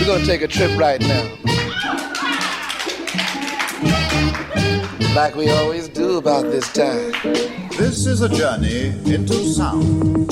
We're gonna take a trip right now. Like we always do about this time. This is a journey into sound.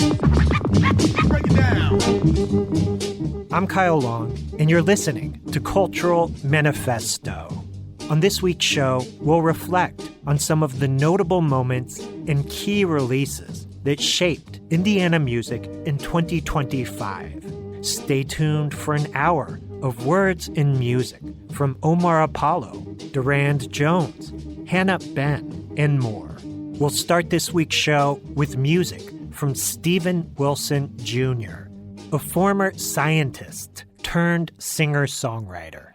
Break it down. I'm Kyle Long, and you're listening to Cultural Manifesto. On this week's show, we'll reflect on some of the notable moments and key releases that shaped Indiana music in 2025. Stay tuned for an hour of words and music from Omar Apollo, Durand Jones, Hanna, Benn, and more. We'll start this week's show with music from Steven Wilson Jr., a former scientist turned singer-songwriter.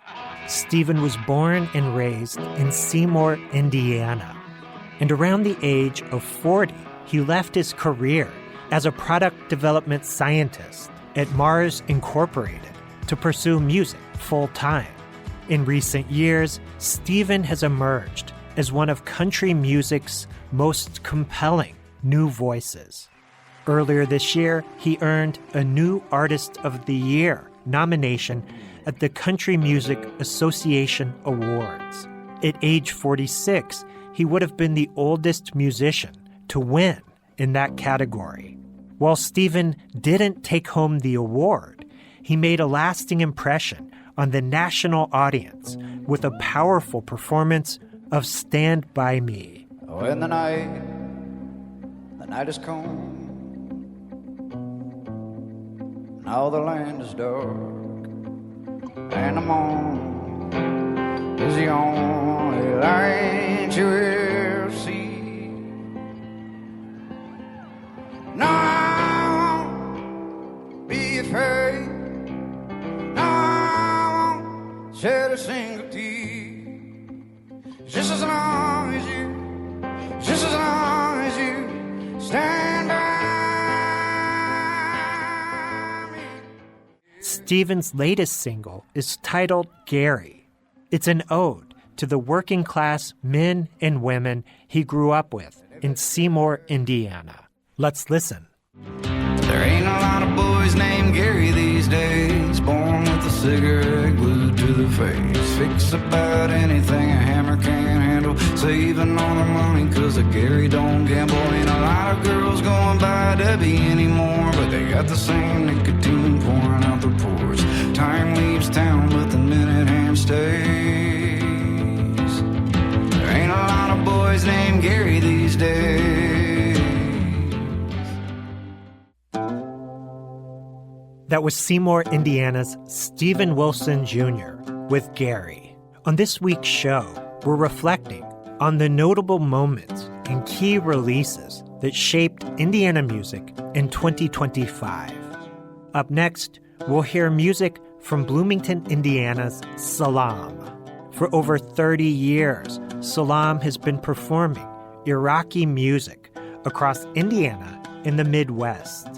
Steven was born and raised in Seymour, Indiana. And around the age of 40, he left his career as a product development scientist at Mars Incorporated to pursue music full-time. In recent years, Steven has emerged as one of country music's most compelling new voices. Earlier this year, he earned a New Artist of the Year nomination at the Country Music Association Awards. At age 46, he would have been the oldest musician to win in that category. While Steven didn't take home the award, he made a lasting impression on the national audience with a powerful performance of Stand By Me. Oh, in the night is come. Now the land is dark, and the moon is the only light you will see. Now I won't be afraid. Now I won't shed a single tear. Just as long as you stand by. Steven's latest single is titled Gary. It's an ode to the working class men and women he grew up with in Seymour, Indiana. Let's listen. There ain't a lot of boys named Gary these days, born with a cigarette glued to the face. Fix about anything a hammer can't handle, saving all the money cause a Gary don't gamble. Ain't a lot of girls going by Debbie anymore, but they got the same nicotine pouring out their pores. Time leaves town but the minute hand stays. There ain't a lot of boys named Gary these days. That was Seymour, Indiana's Steven Wilson Jr. with Gary. On this week's show, we're reflecting on the notable moments and key releases that shaped Indiana music in 2025. Up next, we'll hear music from Bloomington, Indiana's Salaam. For over 30 years, Salaam has been performing Iraqi music across Indiana and the Midwest.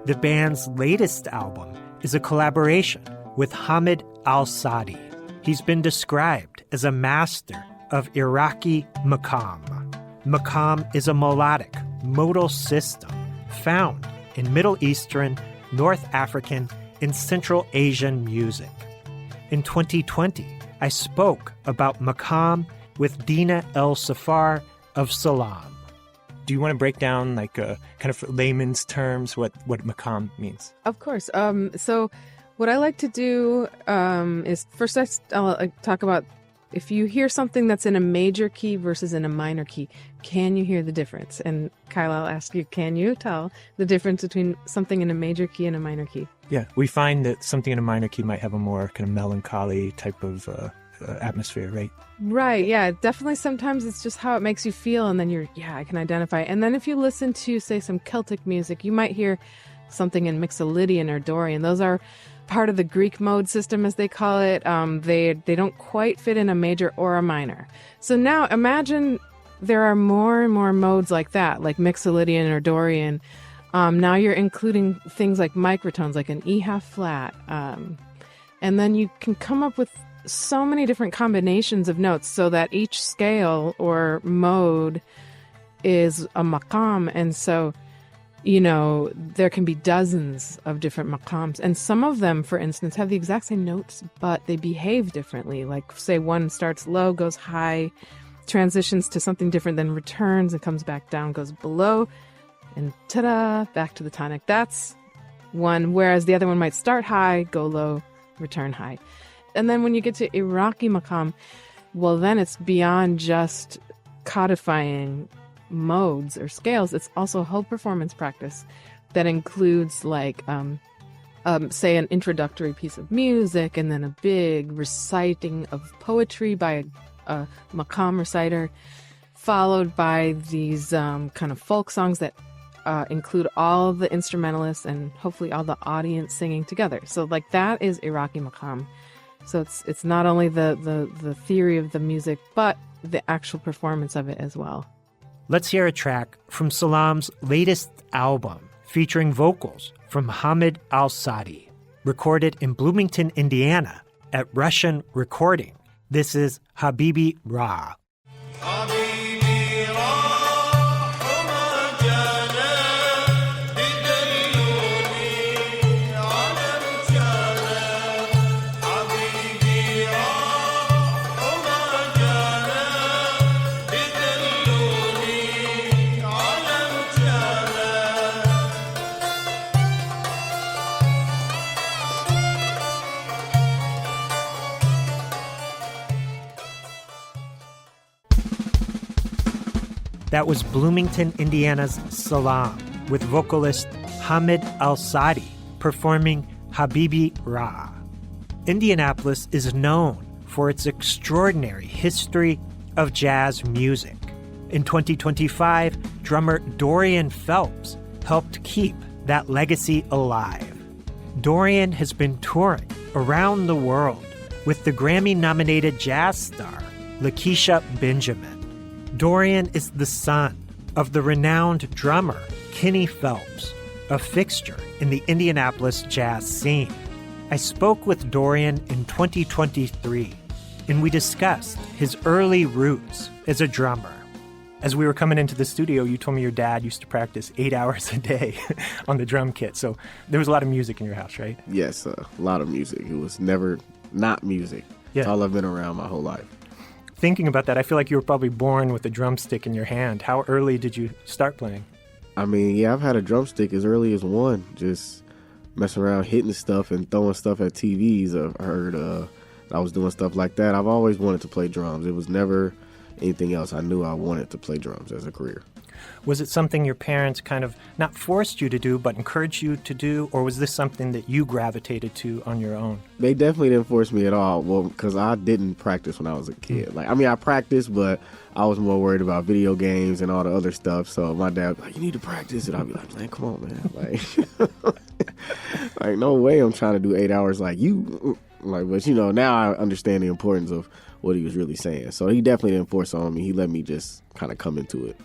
The band's latest album is a collaboration with Hamid Al-Saadi. He's been described as a master of Iraqi maqam. Maqam is a melodic, modal system found in Middle Eastern, North African, and Central Asian music. In 2020, I spoke about maqam with Dina El-Safar of Salaam. Do you want to break down, like, kind of layman's terms, what maqam means? Of course. So what I like to do is first I'll talk about if you hear something that's in a major key versus in a minor key, can you hear the difference? And Kyle, I'll ask you, can you tell the difference between something in a major key and a minor key? Yeah, we find that something in a minor key might have a more kind of melancholy type of atmosphere, right? Right, yeah, definitely. Sometimes it's just how it makes you feel, and then I can identify. And then if you listen to, say, some Celtic music, you might hear something in Mixolydian or Dorian. Those are part of the Greek mode system, as they call it. They don't quite fit in a major or a minor. So now imagine there are more and more modes like that, like Mixolydian or Dorian. Now you're including things like microtones, like an E half flat. And then you can come up with so many different combinations of notes so that each scale or mode is a maqam. And so there can be dozens of different maqams. And some of them, for instance, have the exact same notes, but they behave differently. Like, say, one starts low, goes high, transitions to something different, then returns and comes back down, goes below, and ta-da, back to the tonic. That's one. Whereas the other one might start high, go low, return high. And then when you get to Iraqi maqam, well, then it's beyond just codifying modes or scales. It's also a whole performance practice that includes, like, say, an introductory piece of music, and then a big reciting of poetry by a maqam reciter, followed by these kind of folk songs that include all of the instrumentalists and hopefully all the audience singing together. So, like, that is Iraqi maqam. So it's not only the theory of the music, but the actual performance of it as well. Let's hear a track from Salaam's latest album featuring vocals from Hamid Al-Saadi, recorded in Bloomington, Indiana at Russian Recording. This is Habibi Ra. That was Bloomington, Indiana's Salaam, with vocalist Hamid Al-Saadi performing Habibi Ra. Indianapolis is known for its extraordinary history of jazz music. In 2025, drummer Dorian Phelps helped keep that legacy alive. Dorian has been touring around the world with the Grammy-nominated jazz star Lakecia Benjamin. Dorian is the son of the renowned drummer Kenny Phelps, a fixture in the Indianapolis jazz scene. I spoke with Dorian in 2023, and we discussed his early roots as a drummer. As we were coming into the studio, you told me your dad used to practice 8 hours a day on the drum kit. So there was a lot of music in your house, right? Yes, a lot of music. It was never not music. Yeah. It's all I've been around my whole life. Thinking about that, I feel like you were probably born with a drumstick in your hand. How early did you start playing? I mean, yeah, I've had a drumstick as early as 1, just messing around, hitting stuff and throwing stuff at TVs. I've heard I was doing stuff like that. I've always wanted to play drums. It was never anything else. I knew I wanted to play drums as a career. Was it something your parents kind of not forced you to do, but encouraged you to do, or was this something that you gravitated to on your own? They definitely didn't force me at all. Well, because I didn't practice when I was a kid. I practiced, but I was more worried about video games and all the other stuff. So my dad was like, "You need to practice," and I'd be like, "Man, come on, man! Like no way, I'm trying to do 8 hours like you." But now I understand the importance of what he was really saying. So he definitely didn't force it on me. He let me just kind of come into it.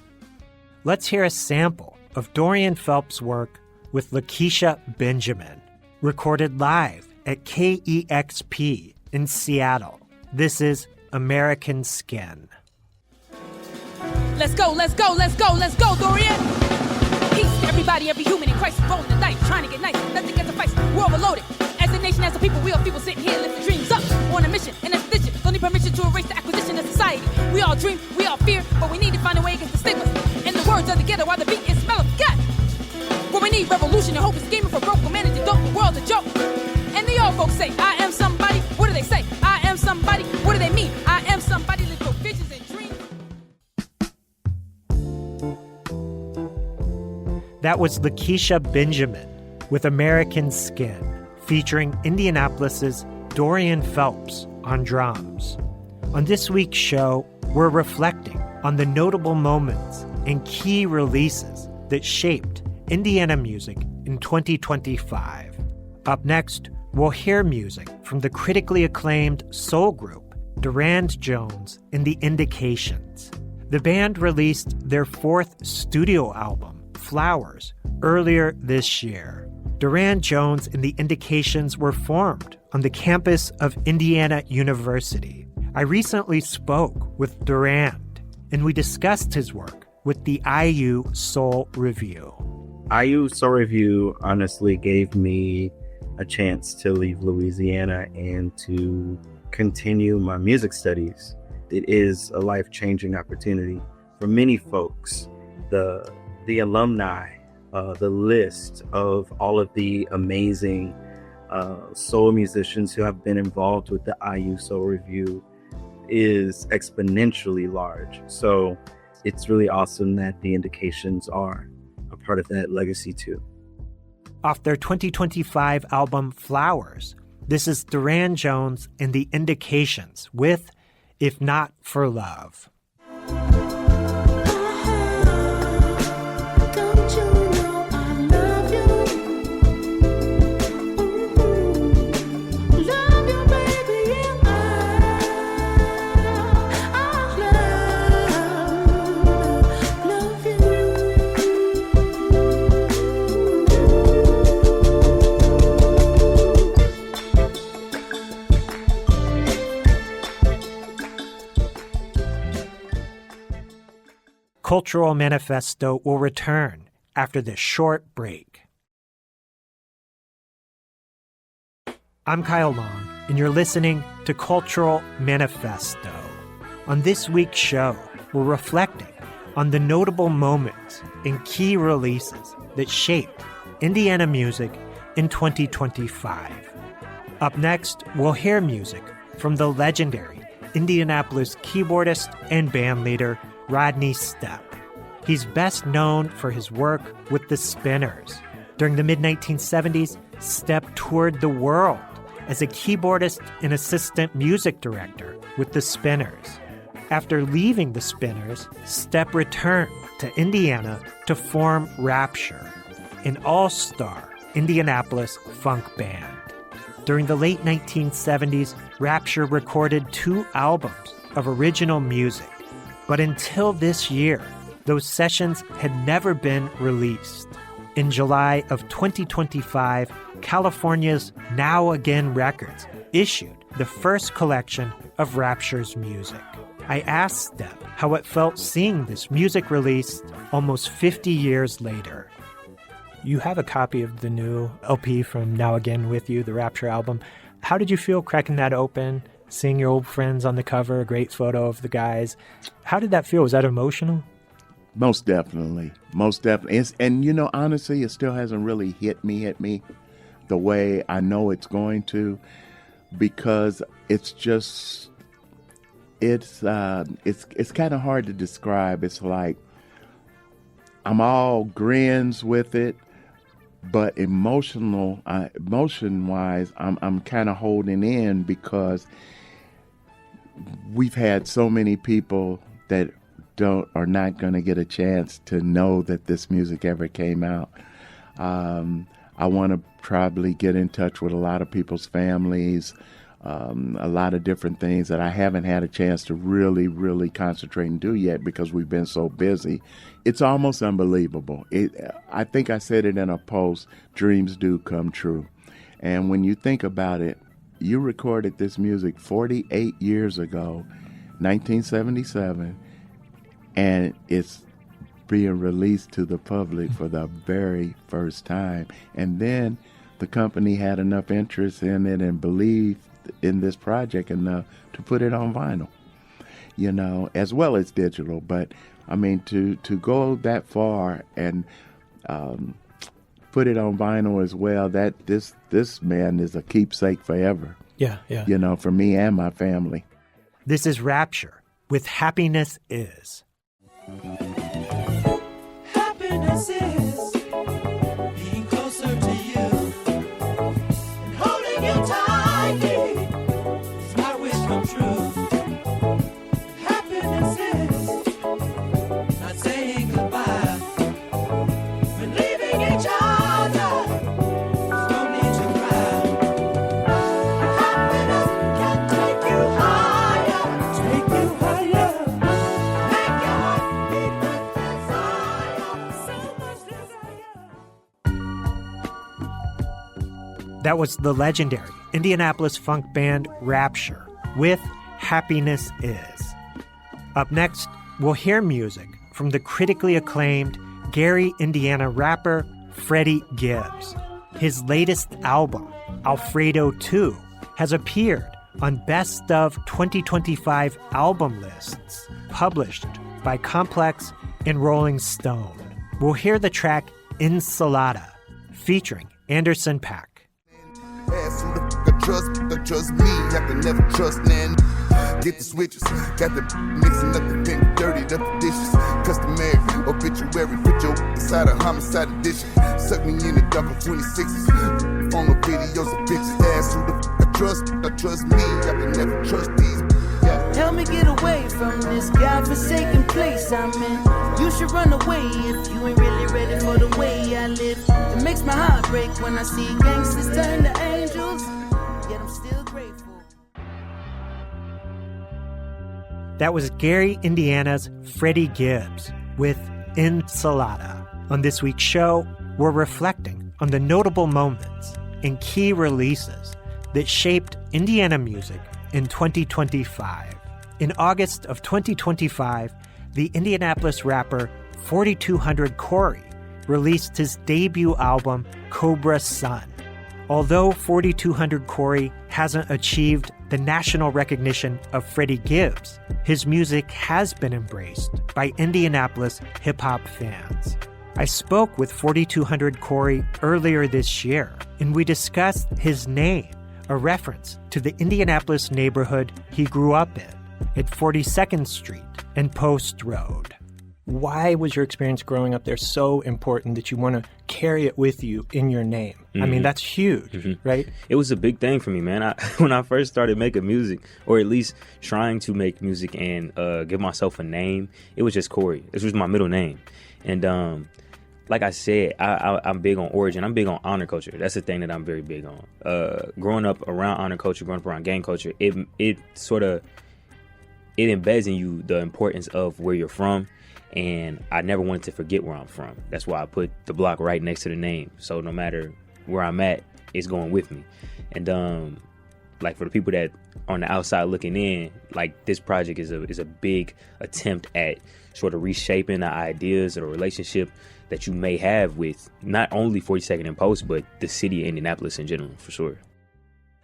Let's hear a sample of Dorian Phelps' work with Lakecia Benjamin, recorded live at KEXP in Seattle. This is American Skin. Let's go, let's go, let's go, let's go, Dorian! Peace to everybody, every human in Christ, rolling the dice, trying to get nice, nothing gets a fight, we're overloaded. As a nation, as a people, we are people sitting here lifting dreams up, on a mission, and that's vision. Don't need permission to erase the acquisition of society. We all dream, we all fear, but we need to find a way against the stigma. In the words of the ghetto, while the beat is smell of God. What we need, revolution and hope is scheming for broke humanity, don't the world's a joke. And the old folks say, I am somebody. What do they say? I am somebody. What do they mean? I am somebody, live your visions and dreams. That was Lakecia Benjamin with American Skin, featuring Indianapolis's Dorian Phelps on drums. On this week's show, we're reflecting on the notable moments and key releases that shaped Indiana music in 2025. Up next, we'll hear music from the critically acclaimed soul group Durand Jones and the Indications. The band released their 4th studio album, Flowers, earlier this year. Durand Jones and the Indications were formed on the campus of Indiana University. I recently spoke with Durand, and we discussed his work with the IU Soul Review. IU Soul Review honestly gave me a chance to leave Louisiana and to continue my music studies. It is a life-changing opportunity for many folks. The alumni, the list of all of the amazing soul musicians who have been involved with the IU Soul Review is exponentially large. So it's really awesome that the Indications are a part of that legacy too. Off their 2025 album Flowers, this is Duran Jones and the Indications with If Not for Love. Cultural Manifesto will return after this short break. I'm Kyle Long, and you're listening to Cultural Manifesto. On this week's show, we're reflecting on the notable moments and key releases that shaped Indiana music in 2025. Up next, we'll hear music from the legendary Indianapolis keyboardist and bandleader Rodney Stepp. He's best known for his work with the Spinners. During the mid-1970s, Stepp toured the world as a keyboardist and assistant music director with the Spinners. After leaving the Spinners, Stepp returned to Indiana to form Rapture, an all-star Indianapolis funk band. During the late 1970s, Rapture recorded 2 albums of original music. But until this year, those sessions had never been released. In July of 2025, California's Now Again Records issued the first collection of Rapture's music. I asked Stepp how it felt seeing this music released almost 50 years later. You have a copy of the new LP from Now Again with you, the Rapture album. How did you feel cracking that open? Seeing your old friends on the cover, a great photo of the guys. How did that feel? Was that emotional? Most definitely. And you know, honestly, it still hasn't really hit me the way I know it's going to, because it's just, it's kind of hard to describe. It's like I'm all grins with it, but emotion-wise, I'm kind of holding in, because we've had so many people that are not going to get a chance to know that this music ever came out. I want to probably get in touch with a lot of people's families, a lot of different things that I haven't had a chance to really, really concentrate and do yet because we've been so busy. It's almost unbelievable. I think I said it in a post, dreams do come true. And when you think about it, you recorded this music 48 years ago, 1977, and it's being released to the public for the very first time. And then the company had enough interest in it and believed in this project enough to put it on vinyl, you know, as well as digital. But I mean, to go that far and put it on vinyl as well, that this man is a keepsake forever. Yeah. You know, for me and my family. This is Rapture with Happiness Is. Happiness is being closer to you and holding you tightly is my wish come true. Happiness is not saying goodbye when leaving each other. There's no need to cry. Happiness can take you higher, make your heart beat with desire, so much desire. That was the legendary Indianapolis funk band Rapture with Happiness Is. Up next, we'll hear music from the critically acclaimed Gary, Indiana rapper Freddie Gibbs. His latest album, Alfredo 2, has appeared on Best of 2025 album lists published by Complex and Rolling Stone. We'll hear the track Ensalada, featuring Anderson .Paak. Ask who the f*** I trust me, I can never trust none. Get the switches, got the mixing up the pink, dirtied up the dishes. Customary, obituary, put your inside a homicide edition. Suck me in the dark on 26s. On the videos of bitches. Ask who the f*** I trust me, I can never trust these. Yeah. Help me get away from this godforsaken place I'm in. You should run away if you ain't really ready for the way I live. It makes my heart break when I see gangsters turn to angels, yet I'm still grateful. That was Gary, Indiana's Freddie Gibbs with Ensalada. On this week's show, we're reflecting on the notable moments and key releases that shaped Indiana music in 2025. In August of 2025, the Indianapolis rapper 4200 Corey released his debut album, Cobra Sun. Although 4200 Corey hasn't achieved the national recognition of Freddie Gibbs, his music has been embraced by Indianapolis hip-hop fans. I spoke with 4200 Corey earlier this year, and we discussed his name, a reference to the Indianapolis neighborhood he grew up in, at 42nd Street and Post Road. Why was your experience growing up there so important that you want to carry it with you in your name? Mm-hmm. I mean, that's huge, right? It was a big thing for me, man. When I first started making music, or at least trying to make music and give myself a name, it was just Corey. This was my middle name. And like I said, I'm big on origin. I'm big on honor culture. That's the thing that I'm very big on. Growing up around honor culture, growing up around gang culture, it embeds in you the importance of where you're from. And I never wanted to forget where I'm from. That's why I put the block right next to the name. So no matter where I'm at, it's going with me. And like for the people that on the outside looking in, like this project is a big attempt at sort of reshaping the ideas or the relationship that you may have with not only 42nd and Post, but the city of Indianapolis in general, for sure.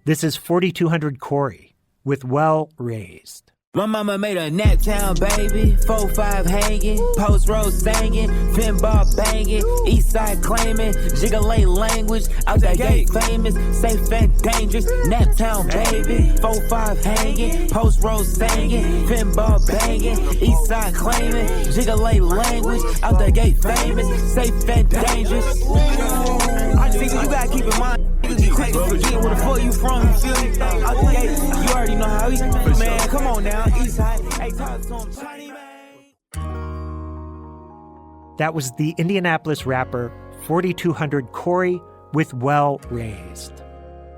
This is 4200 Corey with Well Raised. My mama made a Naptown baby, 4-5 hanging, Post Road singing, pinball banging, East Side claiming, Jiggly language, out that gate famous, safe and dangerous, Naptown baby, 4-5 hanging, Post Road singing, pinball banging, East Side claiming, Jiggly language, out that gate famous, safe and dangerous. I think you gotta keep in mind. Quick to forget where the fuck you from, you feel me? Out the gate, you already know how he, man, come on now, East Side, hey, talk to him, Johnny, man. That was the Indianapolis rapper 4200 Corey with Well Raised.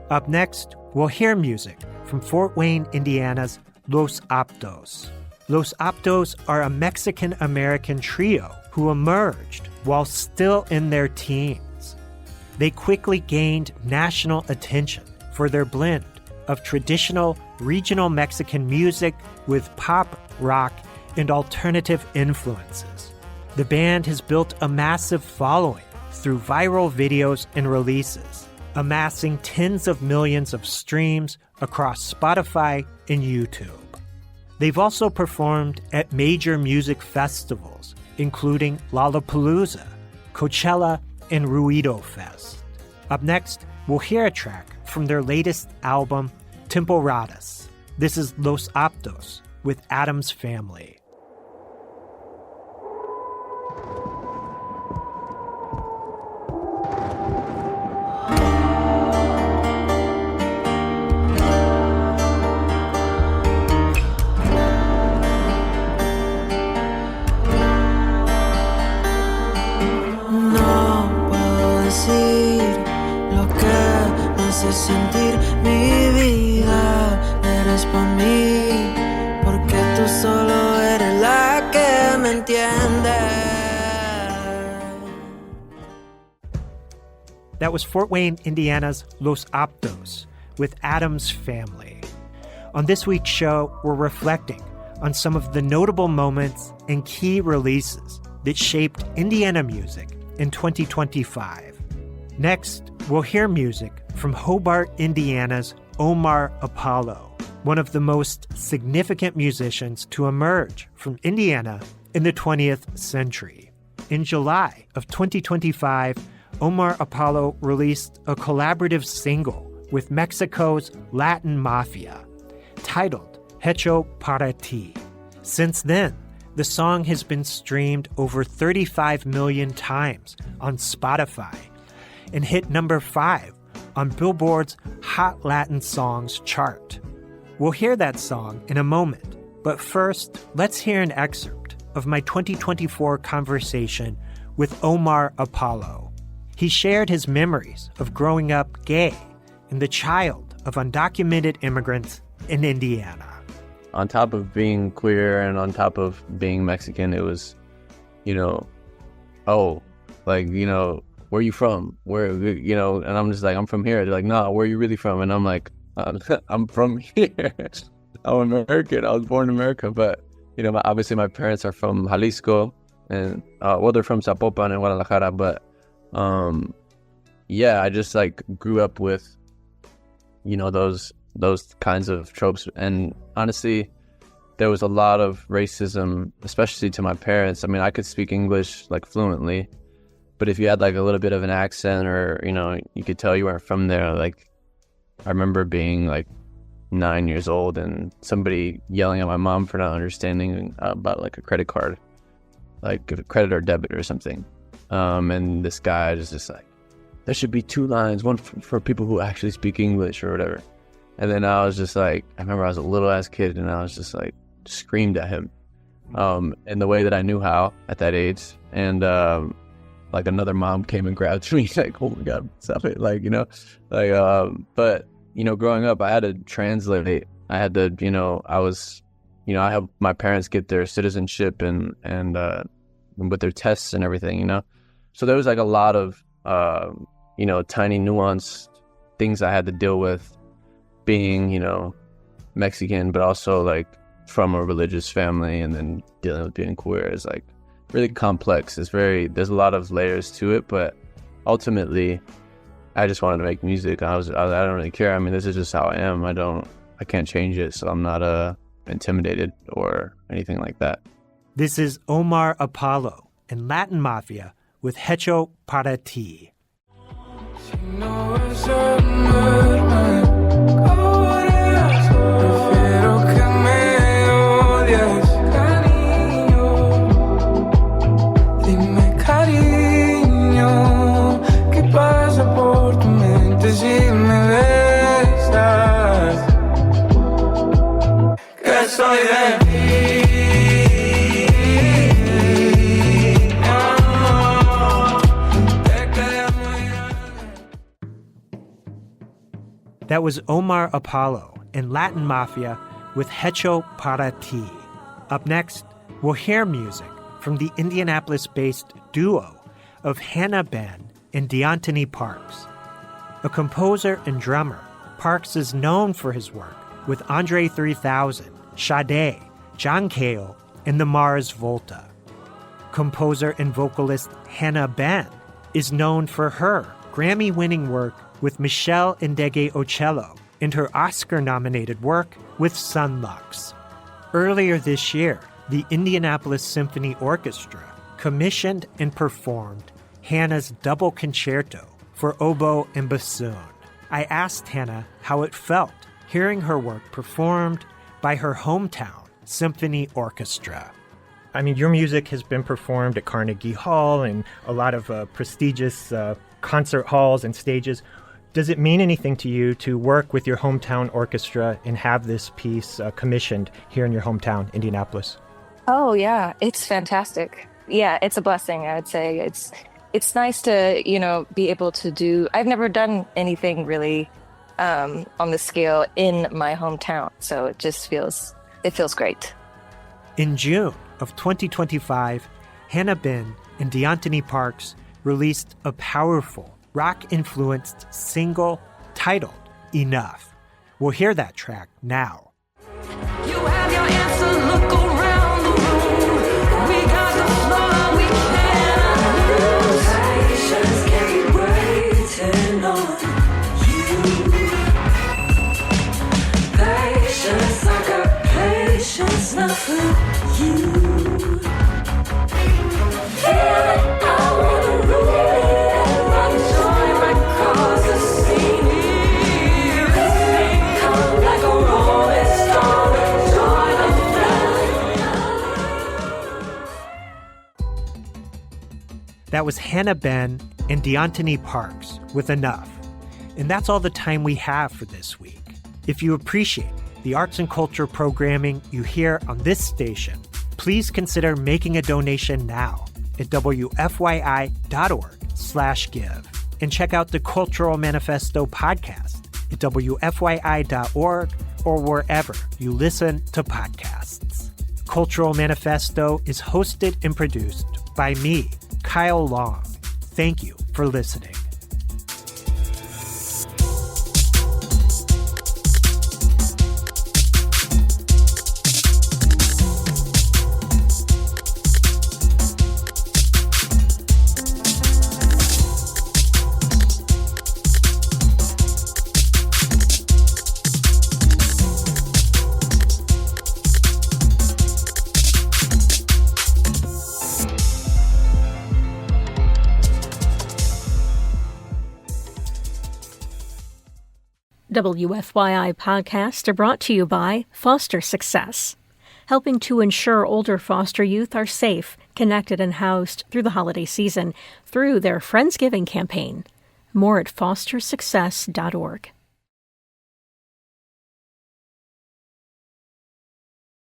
Up next, we'll hear music from Fort Wayne, Indiana's Los Aptos. Los Aptos are a Mexican-American trio who emerged while still in their teens. They quickly gained national attention for their blend of traditional regional Mexican music with pop, rock, and alternative influences. The band has built a massive following through viral videos and releases, amassing tens of millions of streams across Spotify and YouTube. They've also performed at major music festivals, including Lollapalooza, Coachella, and Ruido Fest. Up next, we'll hear a track from their latest album, Temporadas. This is Los Aptos with Adam's Family. Sentir mi vida, eres pa' mí, porque tú solo eres la que me entiende. That was Fort Wayne, Indiana's Los Aptos with Adam's Family. On this week's show, we're reflecting on some of the notable moments and key releases that shaped Indiana music in 2025. Next, we'll hear music from Hobart, Indiana's Omar Apollo, one of the most significant musicians to emerge from Indiana in the 20th century. In July of 2025, Omar Apollo released a collaborative single with Mexico's Latin Mafia, titled Hecho Para Ti. Since then, the song has been streamed over 35 million times on Spotify and hit number 5 on Billboard's Hot Latin Songs chart. We'll hear that song in a moment, but first, let's hear an excerpt of my 2024 conversation with Omar Apollo. He shared his memories of growing up gay and the child of undocumented immigrants in Indiana. On top of being queer and on top of being Mexican, it was, where are you from? Where, and I'm just like, I'm from here. They're like, no, where are you really from? And I'm like, I'm from here. I'm American. I was born in America. But, obviously my parents are from Jalisco and, they're from Zapopan and Guadalajara. But, I just like grew up with, those kinds of tropes. And honestly, there was a lot of racism, especially to my parents. I mean, I could speak English like fluently, but if you had like a little bit of an accent or, you could tell you weren't from there. Like, I remember being like 9 years old and somebody yelling at my mom for not understanding about like a credit card, like a credit or debit or something. And this guy is just like, there should be 2 lines, one for people who actually speak English or whatever. And then I was just like, I remember I was a little ass kid and I was just like, screamed at him in the way that I knew how at that age. And like another mom came and grabbed me like, oh my God, stop it. But growing up, I had to translate. I had to, I helped my parents get their citizenship and with their tests and everything, So there was like a lot of, tiny nuanced things I had to deal with being, Mexican, but also like from a religious family and then dealing with being queer is like really complex. There's a lot of layers to it, but ultimately I just wanted to make music. I don't really care. I mean, this is just how I am. I can't change it. So I'm not intimidated or anything like that. This is Omar Apollo and Latin Mafia with Hecho Para Ti. That was Omar Apollo and Latin Mafia with Hecho Para Ti. Up next, we'll hear music from the Indianapolis-based duo of Hanna, Benn, and Deantoni Parks. A composer and drummer, Parks is known for his work with Andre 3000, Sade, John Cale, and the Mars Volta. Composer and vocalist Hanna Benn is known for her Grammy-winning work with Michelle Ndege-Ocello and her Oscar-nominated work with Sunlux. Earlier this year, the Indianapolis Symphony Orchestra commissioned and performed Hanna's double concerto for oboe and bassoon. I asked Hanna how it felt hearing her work performed by her hometown symphony orchestra. I mean, your music has been performed at Carnegie Hall and a lot of prestigious concert halls and stages. Does it mean anything to you to work with your hometown orchestra and have this piece commissioned here in your hometown, Indianapolis? Oh, yeah. It's fantastic. Yeah, it's a blessing, I would say. It's nice to, be able to do... I've never done anything really on the scale in my hometown, so it just feels great. In June of 2025, Hanna Benn and Deantoni Parks released a powerful rock-influenced single titled Enough. We'll hear that track now. You have your answer, look around the room. We got the floor, we can't lose. That was Hanna Benn and Deantoni Parks with Enough. And that's all the time we have for this week. If you appreciate the arts and culture programming you hear on this station, please consider making a donation now at WFYI.org/give. And check out the Cultural Manifesto podcast at WFYI.org or wherever you listen to podcasts. Cultural Manifesto is hosted and produced by me, Kyle Long. Thank you for listening. WFYI podcasts are brought to you by Foster Success, helping to ensure older foster youth are safe, connected, and housed through the holiday season through their Friendsgiving campaign. More at fostersuccess.org.